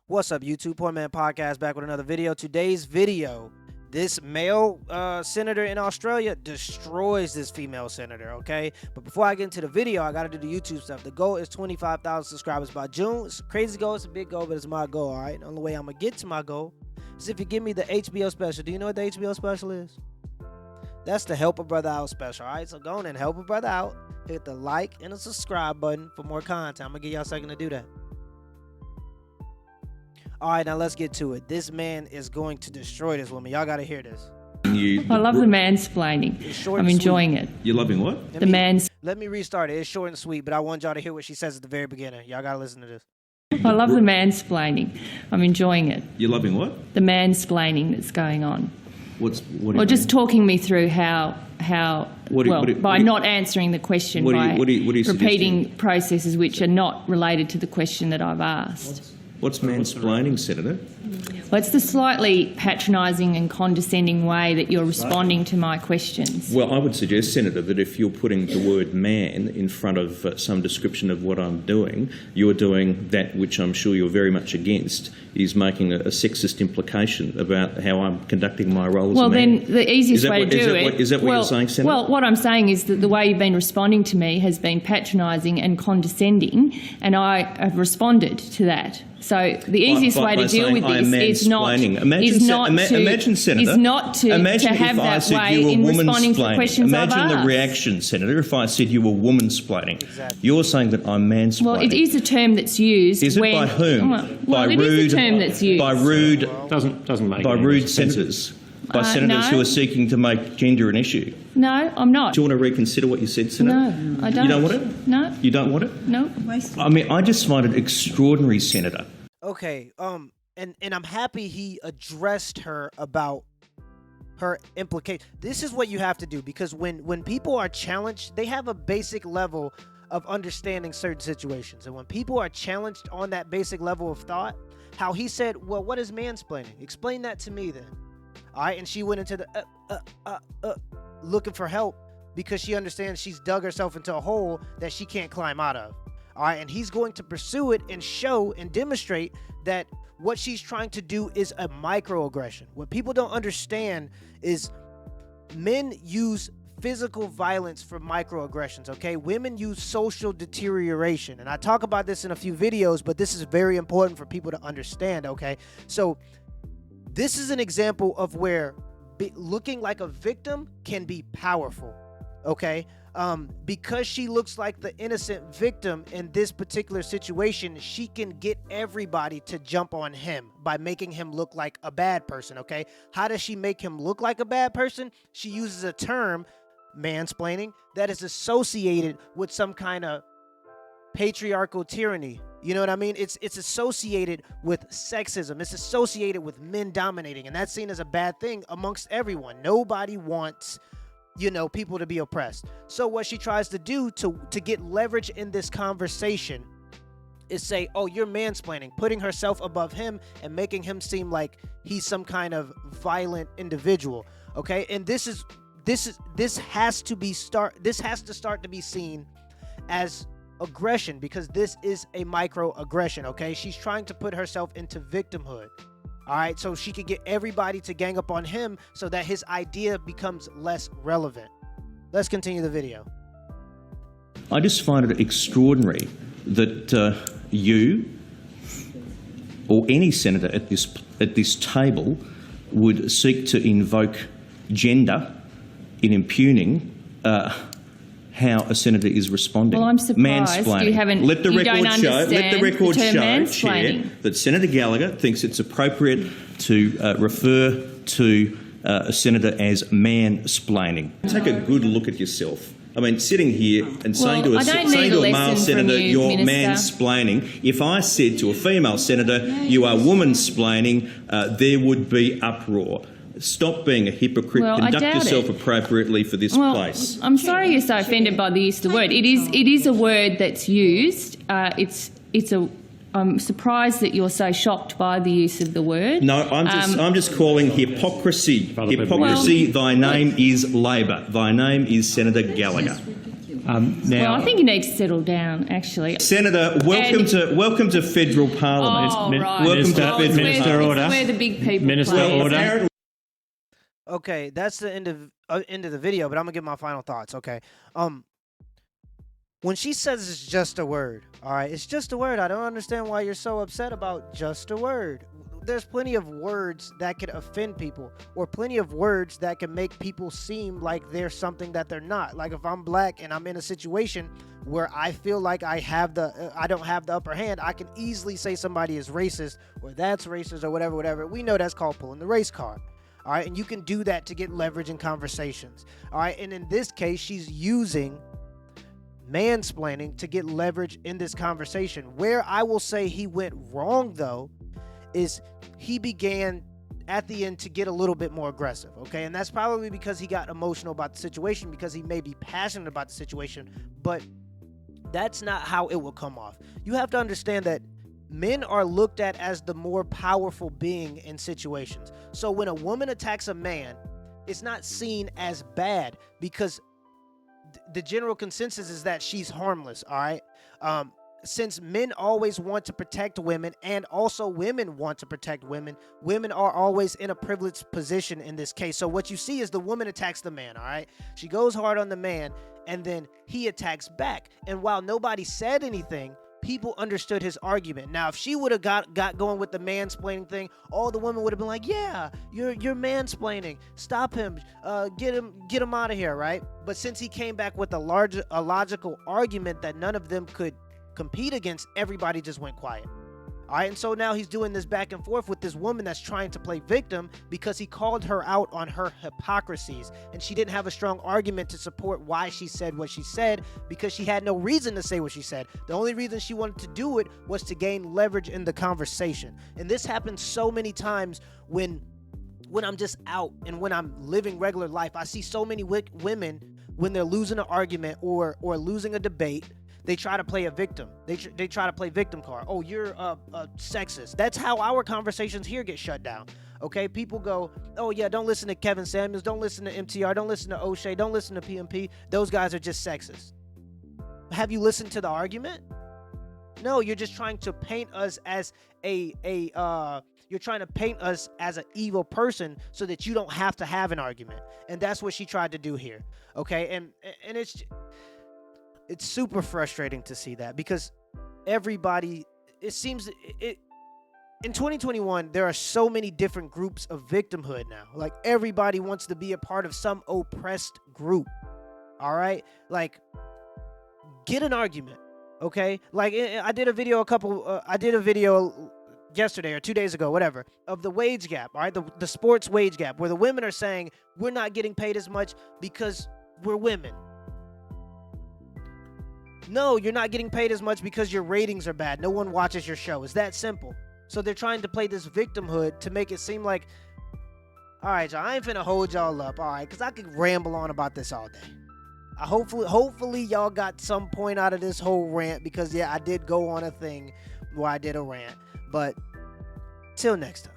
What's up, YouTube? Poor.Mans.Podcast back with another video. Today's video, this male senator in Australia destroys this female senator, okay? But before I get into the video, I got to do the YouTube stuff. The goal is 25,000 subscribers by June. It's a crazy goal. It's a big goal, but it's my goal, all right? The only way I'm going to get to my goal is if you give me the HBO special. Do you know what the HBO special is? That's the Help a Brother Out special, all right? So go on and help a brother out. Hit the like and the subscribe button for more content. I'm going to give y'all a second to do that. All right, now let's get to it. This man is going to destroy this woman. Y'all got to hear this. I love the mansplaining. I'm enjoying it. You're loving what? Let me restart it. It's short and sweet, but I want y'all to hear what she says at the very beginning. Y'all got to listen to this. I love the mansplaining. I'm enjoying it. You're loving what? The mansplaining that's going on. What do you Well, just mean? talking me through how by not answering the question, by repeating processes which are not related to the question that I've asked. What's mansplaining, Senator? Well, it's the slightly patronising and condescending way that you're responding to my questions. Well, I would suggest, Senator, that if you're putting the word man in front of some description of what I'm doing, you're doing that which I'm sure you're very much against, is making a sexist implication about how I'm conducting my role as a man. Well, then the easiest way to do it... Is that what you're saying, Senator? Well, what I'm saying is that the way you've been responding to me has been patronising and condescending, and I have responded to that. So the easiest way to deal with this is not to have that way in responding to the questions I've asked. Imagine the reaction, Senator, if I said you were woman-splaining. Exactly. You're saying that I'm mansplaining. Well, it is a term that's used. Is it by whom? Well, it is a term that's used. By rude, doesn't make by rude senators. By senators who are seeking to make gender an issue. No, I'm not. Do you want to reconsider what you said, Senator? No, I don't. You don't want it? No. You don't want it? No. I mean, I just find it extraordinary, Senator. Okay, and I'm happy he addressed her about her implication. This is what you have to do, because when people are challenged, they have a basic level of understanding certain situations. And when people are challenged on that basic level of thought, how he said, well, what is mansplaining? Explain that to me then. All right, and she went into the looking for help because she understands she's dug herself into a hole that she can't climb out of. All right, and he's going to pursue it and show and demonstrate that what she's trying to do is a microaggression. What people don't understand is men use physical violence for microaggressions, okay? Women use social deterioration. And I talk about this in a few videos, but this is very important for people to understand, okay? So this is an example of where looking like a victim can be powerful, okay? Because she looks like the innocent victim in this particular situation, she can get everybody to jump on him by making him look like a bad person, okay? How does she make him look like a bad person? She uses a term, mansplaining, that is associated with some kind of patriarchal tyranny. You know what I mean? It's associated with sexism. It's associated with men dominating, and that's seen as a bad thing amongst everyone. Nobody wants, you know, people to be oppressed. So what she tries to do to get leverage in this conversation is say, oh, you're mansplaining, putting herself above him and making him seem like he's some kind of violent individual. Okay, and this has to start to be seen as aggression, because this is a microaggression. Okay, she's trying to put herself into victimhood. All right, so she could get everybody to gang up on him so that his idea becomes less relevant. Let's continue the video. I just find it extraordinary that you or any senator at this table would seek to invoke gender in impugning how a senator is responding. Well, I'm surprised you haven't. Let the record show, Chair, that Senator Gallagher thinks it's appropriate to refer to a senator as mansplaining. Take a good look at yourself. I mean, sitting here and saying to a male senator, you're mansplaining. If I said to a female senator, you are womansplaining, there would be uproar. Stop being a hypocrite. Conduct yourself appropriately for this place. I'm sorry you're so offended by the use of the word. It is a word that's used. I'm surprised that you're so shocked by the use of the word. No, I'm just calling hypocrisy. Hypocrisy. Thy name is Labor. Thy name is Senator Gallagher. Well, I think you need to settle down, actually. Senator, welcome to federal parliament. Oh, right. Welcome to federal Minister order. It's where the big people Minister play. order. Okay, that's the end of the video, but I'm gonna give my final thoughts. Okay, when she says it's just a word, all right, it's just a word. I don't understand why you're so upset about just a word. There's plenty of words that could offend people, or plenty of words that can make people seem like they're something that they're not. Like if I'm black and I'm in a situation where I feel like I don't have the upper hand, I can easily say somebody is racist, or that's racist, or whatever. We know that's called pulling the race card. All right, and you can do that to get leverage in conversations. All right, and in this case, she's using mansplaining to get leverage in this conversation. Where I will say he went wrong, though, is he began at the end to get a little bit more aggressive, okay? And that's probably because he got emotional about the situation, because he may be passionate about the situation, but that's not how it will come off. You have to understand that men are looked at as the more powerful being in situations. So when a woman attacks a man, it's not seen as bad, because the general consensus is that she's harmless, all right? Since men always want to protect women, and also women want to protect women, women are always in a privileged position in this case. So what you see is the woman attacks the man, all right? She goes hard on the man, and then he attacks back. And while nobody said anything, people understood his argument. Now, if she would have got going with the mansplaining thing, all the women would have been like, yeah, you're mansplaining. Stop him. Get him out of here, right? But since he came back with a logical argument that none of them could compete against, everybody just went quiet. All right, and so now he's doing this back and forth with this woman that's trying to play victim, because he called her out on her hypocrisies, and she didn't have a strong argument to support why she said what she said, because she had no reason to say what she said. The only reason she wanted to do it was to gain leverage in the conversation. And this happens so many times when I'm just out and when I'm living regular life. I see so many women, when they're losing an argument or losing a debate, they try to play a victim. They try to play victim card. Oh, you're a sexist. That's how our conversations here get shut down. Okay, people go, oh yeah, don't listen to Kevin Samuels, don't listen to MTR, don't listen to O'Shea, don't listen to PMP. Those guys are just sexist. Have you listened to the argument? No, you're just trying to paint us as you're trying to paint us as an evil person so that you don't have to have an argument. And that's what she tried to do here. Okay, and it's super frustrating to see that, because everybody, it seems in 2021, there are so many different groups of victimhood now. Like, everybody wants to be a part of some oppressed group. All right, like, get an argument. Okay, like I did a video yesterday or 2 days ago, whatever, of the wage gap. All right, the sports wage gap, where the women are saying we're not getting paid as much because we're women. No, you're not getting paid as much because your ratings are bad. No one watches your show. It's that simple. So they're trying to play this victimhood to make it seem like, all right, y'all, I ain't finna hold y'all up, all right, because I could ramble on about this all day. Hopefully y'all got some point out of this whole rant, because, yeah, I did go on a thing where I did a rant. But till next time.